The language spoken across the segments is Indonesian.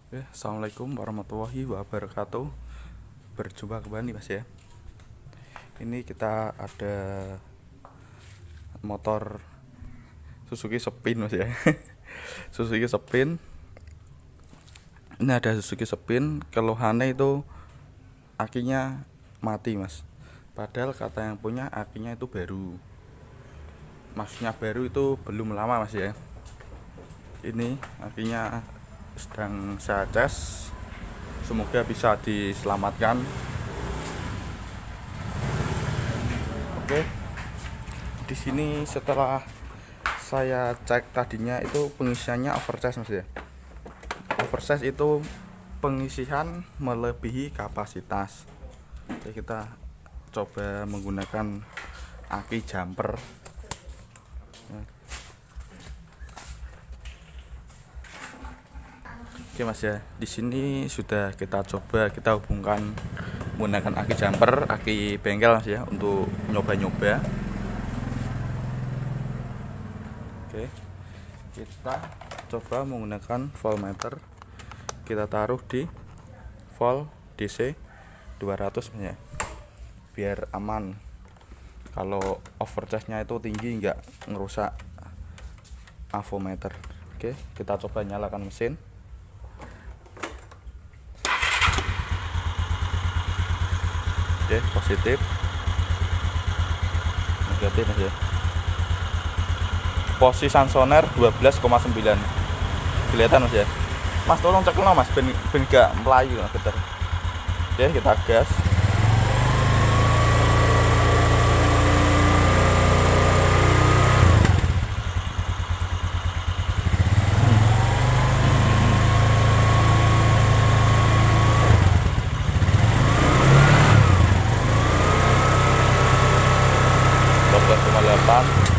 Assalamualaikum warahmatullahi wabarakatuh. Berjumpa kembali Mas ya. Ini kita ada motor Suzuki Spin Mas ya. Suzuki Spin. Ini ada Suzuki Spin, keluhannya itu akinya mati Mas. Padahal kata yang punya akinya itu baru. Maksudnya baru itu belum lama Mas ya. Ini akinya sedang saya cas, semoga bisa diselamatkan. Oke, di sini setelah saya cek tadinya itu pengisiannya overcharge Mas ya. Overcharge itu pengisian melebihi kapasitas. Oke, kita coba menggunakan aki jumper. Oke Mas ya, di sini sudah kita coba, kita hubungkan menggunakan aki jumper, aki bengkel Mas ya, untuk nyoba-nyoba. Oke, kita coba menggunakan voltmeter, kita taruh di volt DC 200 Mas ya, biar aman. Kalau overcharge-nya itu tinggi nggak ngerusak avometer. Oke, kita coba nyalakan mesin. Oke, positif, negatif Mas ya. Posisi sansoner 12,9 kelihatan Mas ya. Mas tolong cek dulu Mas, ben gak melayu nah, bener. Oke, kita gas.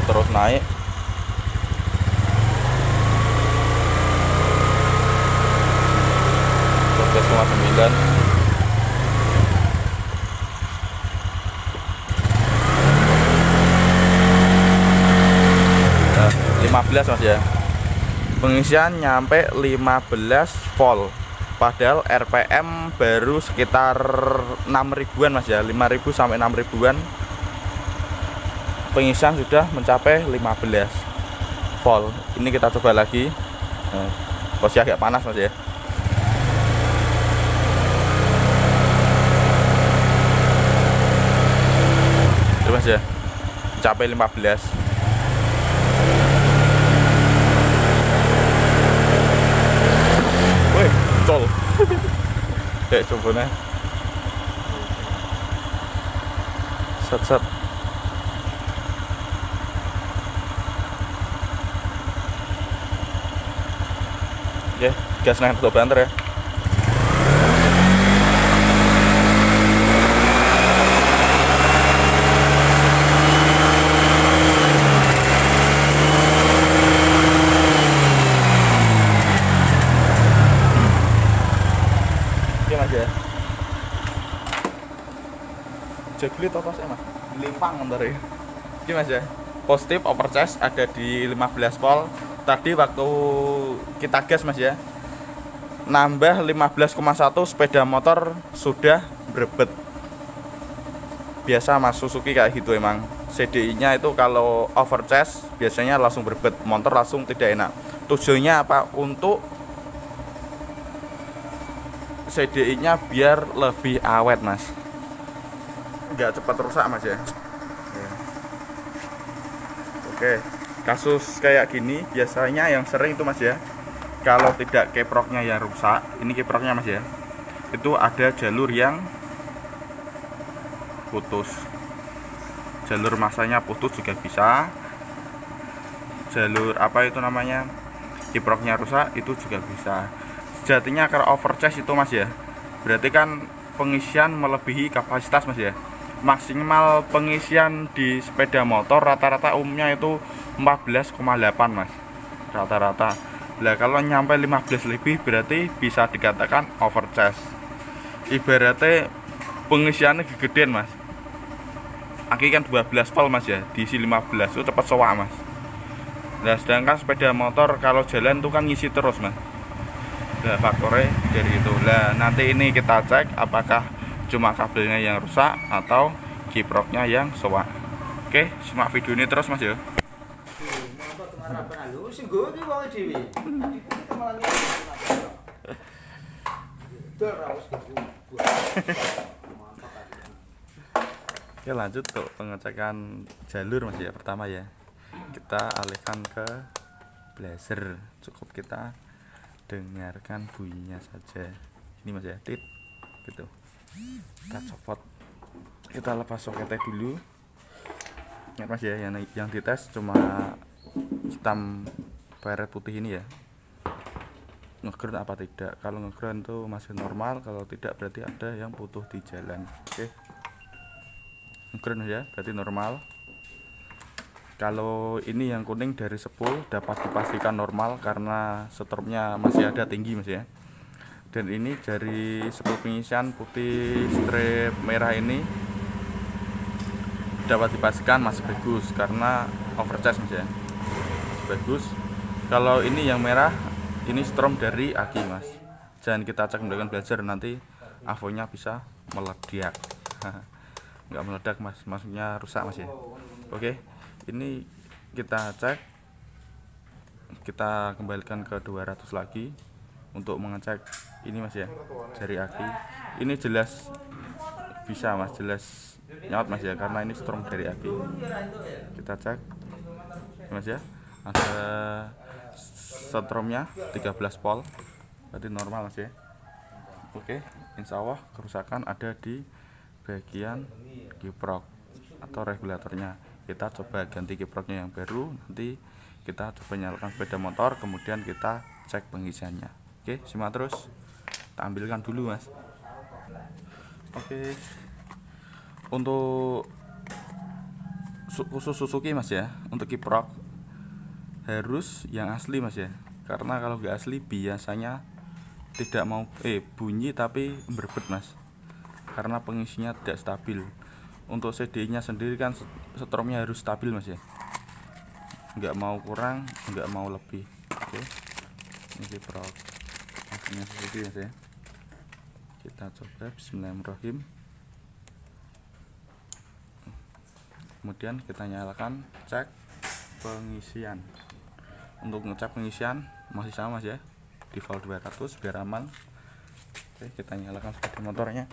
Terus naik. Terus 9. Nah, 15 Mas ya. Pengisian nyampe 15 volt. Padahal RPM baru sekitar 6 ribuan Mas ya, 5.000 sampai 6 ribuan. Pengisian sudah mencapai 15 volt. Ini kita coba lagi. Nah, posisi agak panas Mas ya. Terus Mas ya, mencapai 15. Wih, col. Kayak coba nih. Set. Oke, gas naik ke banter ya. Oke Mas ya. Jaglit apa sih Mas? Limpang ntar ya. Oke Mas ya. Positif overcharge ada di 15 volt. Tadi waktu kita gas Mas ya, nambah 15,1, sepeda motor sudah berebet. Biasa Mas, Suzuki kayak gitu emang. CDI nya itu kalau overcharge biasanya langsung berebet, motor langsung tidak enak. Tujuannya apa? Untuk CDI nya biar lebih awet Mas, nggak cepat rusak Mas ya. Oke, kasus kayak gini biasanya yang sering itu Mas ya, kalau tidak keproknya yang rusak, ini keproknya Mas ya, itu ada jalur yang putus, jalur masanya putus juga bisa, jalur apa itu namanya, keproknya rusak itu juga bisa. Sejatinya kalau overcharge itu Mas ya, berarti kan pengisian melebihi kapasitas Mas ya. Maksimal pengisian di sepeda motor rata-rata umumnya itu 14,8 Mas, rata-rata. Nah kalau nyampe 15 lebih berarti bisa dikatakan overcharge. Ibaratnya pengisiannya gedean Mas. Aki kan 12 volt Mas ya, diisi 15 itu cepat soak Mas. Nah sedangkan sepeda motor kalau jalan tuh kan ngisi terus Mas. Nah, faktornya dari itu. Nah, nanti ini kita cek apakah cuma kabelnya yang rusak atau kiproknya yang soak. Oke, simak video ini terus Mas ya. Oke, lanjut untuk pengecekan jalur Mas ya. Pertama ya, kita alihkan ke blazer. Cukup kita dengarkan bunyinya saja. Ini Mas ya, tit gitu. Kita copot. Kita lepas soketnya dulu. Ingat Mas ya, yang dites cuma hitam peret putih ini ya. Ngeground apa tidak? Kalau ngeground itu masih normal, kalau tidak berarti ada yang putus di jalan. Oke. Ngeground ya, berarti normal. Kalau ini yang kuning dari spool dapat dipastikan normal karena strobnya masih ada tinggi Mas ya. Dan ini dari spool pengisian putih strip merah ini dapat dipastikan masih bagus karena overcharge Mas ya. Masih bagus. Kalau ini yang merah, ini strom dari aki Mas. Jangan kita cek menggunakan blazer, nanti avonya bisa meledak. Nggak meledak Mas, maksudnya rusak Mas ya. Oke, ini kita cek, kita kembalikan ke 200 lagi untuk mengecek ini Mas ya, jari aki. Ini jelas bisa Mas, jelas nyaut Mas ya, karena ini strom dari aki. Kita cek Mas ya, ada stromnya 13 volt, berarti normal Mas ya. Oke, insya Allah kerusakan ada di bagian kiprok atau regulatornya. Kita coba ganti kiproknya yang baru, nanti kita coba nyalakan sepeda motor, kemudian kita cek pengisiannya. Oke, simak terus. Kita ambilkan dulu Mas. Oke, untuk khusus Suzuki Mas ya, untuk kiprok harus yang asli Mas ya, karena kalau nggak asli biasanya tidak mau bunyi tapi berbet Mas, karena pengisinya tidak stabil. Untuk CD nya sendiri kan stromnya harus stabil Mas ya, nggak mau kurang nggak mau lebih. Oke, ini kiprok aslinya Suzuki Mas ya. Kita coba, bismillahirrahmanirrahim. Kemudian kita nyalakan cek pengisian. Untuk ngecek pengisian masih sama Mas ya, default 200 biar aman. Oke, kita nyalakan sepeda motornya.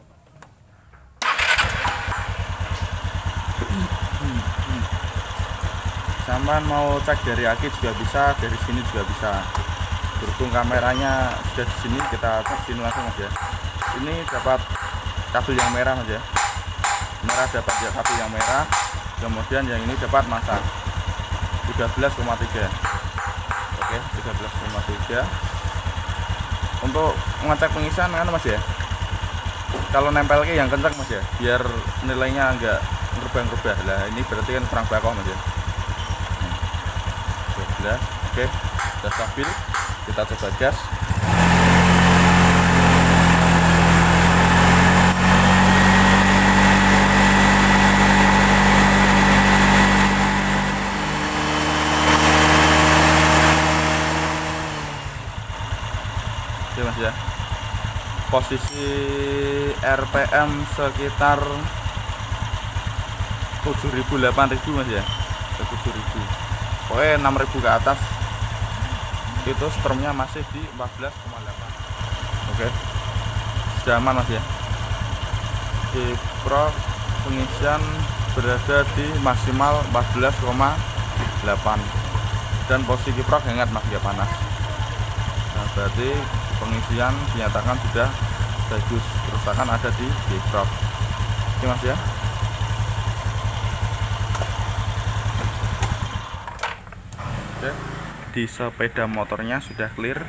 Sampai mau cek dari aki juga bisa, dari sini juga bisa. Berhubung kameranya sudah di sini, kita cek sini langsung Mas ya. Ini dapat kabel yang merah Mas ya. Merah dapat ya kabel yang merah. Kemudian yang ini dapat masa 13,3. Oke, 13,3. Untuk ngecek pengisian kan Mas ya, kalau nempel ke yang kencang Mas ya, biar nilainya enggak ngerubah-ngerubah. Lah ini berarti kan kurang bakoh Mas ya. 12. Oke, sudah stabil. Kita coba gas. Oke Mas ya, posisi RPM sekitar 7.000 8.000 Mas ya, 7.000, pokoknya 6.000 ke atas itu stromnya masih di 14,8. Oke, zaman Mas ya. Kiprok pengisian berada di maksimal 14,8 dan posisi kiprok hangat Mas ya, panas. Nah, berarti pengisian dinyatakan sudah bagus, kerusakan ada di kiprok. Oke Mas ya. Oke, di sepeda motornya sudah clear,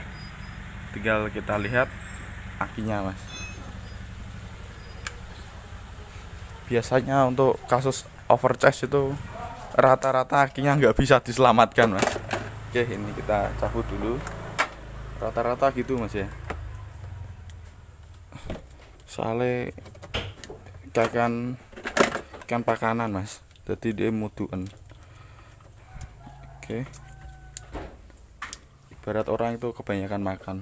tinggal kita lihat akinya Mas. Biasanya untuk kasus overcharge itu rata-rata akinya nggak bisa diselamatkan Mas. Oke, ini kita cabut dulu. Rata-rata gitu Mas ya, soalnya ikan pakanan Mas, jadi dia muduan. Oke, ibarat orang itu kebanyakan makan,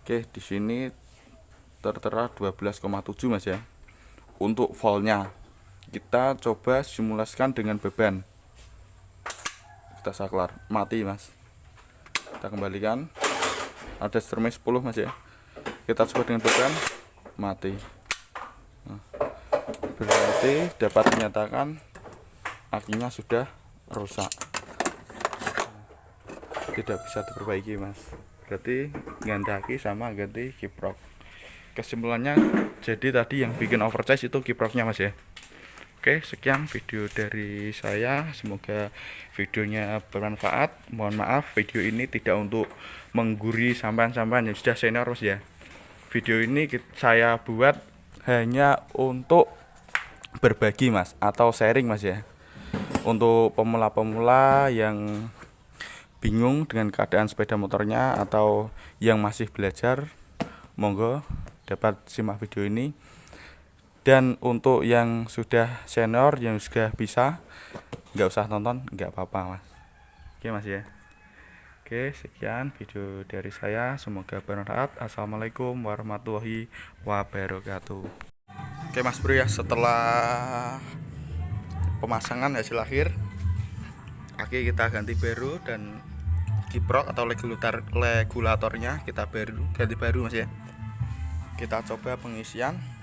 Oke, di sini tertera 12,7 Mas ya. Untuk voltnya kita coba simulasikan dengan beban. Kita saklar, mati Mas. Kita kembalikan. Ada stremnya 10 Mas ya. Kita coba dengan beban, mati. Nah, berarti dapat dinyatakan akinya sudah rusak, tidak bisa diperbaiki Mas. Berarti ganti aki sama ganti kiprok. Kesimpulannya, jadi tadi yang bikin overcharge itu kiproknya Mas ya. Oke, sekian video dari saya, semoga videonya bermanfaat. Mohon maaf video ini tidak untuk mengguri sampan-sampan yang sudah senior Mas ya. Video ini saya buat hanya untuk berbagi Mas, atau sharing Mas ya. Untuk pemula-pemula yang bingung dengan keadaan sepeda motornya atau yang masih belajar, monggo dapat simak video ini. Dan untuk yang sudah senior, yang sudah bisa, nggak usah tonton, nggak apa-apa Mas. Oke Mas ya. Oke, sekian video dari saya, semoga bermanfaat. Assalamualaikum warahmatullahi wabarakatuh. Oke Mas Bro ya, setelah pemasangan hasil akhir, aki kita ganti baru dan kiprok atau regulatornya kita ganti baru Mas ya. Kita coba pengisian.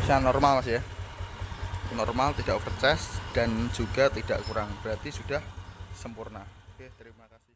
Bisa normal Mas ya, normal, tidak overcharge dan juga tidak kurang, berarti sudah sempurna. Oke, terima kasih.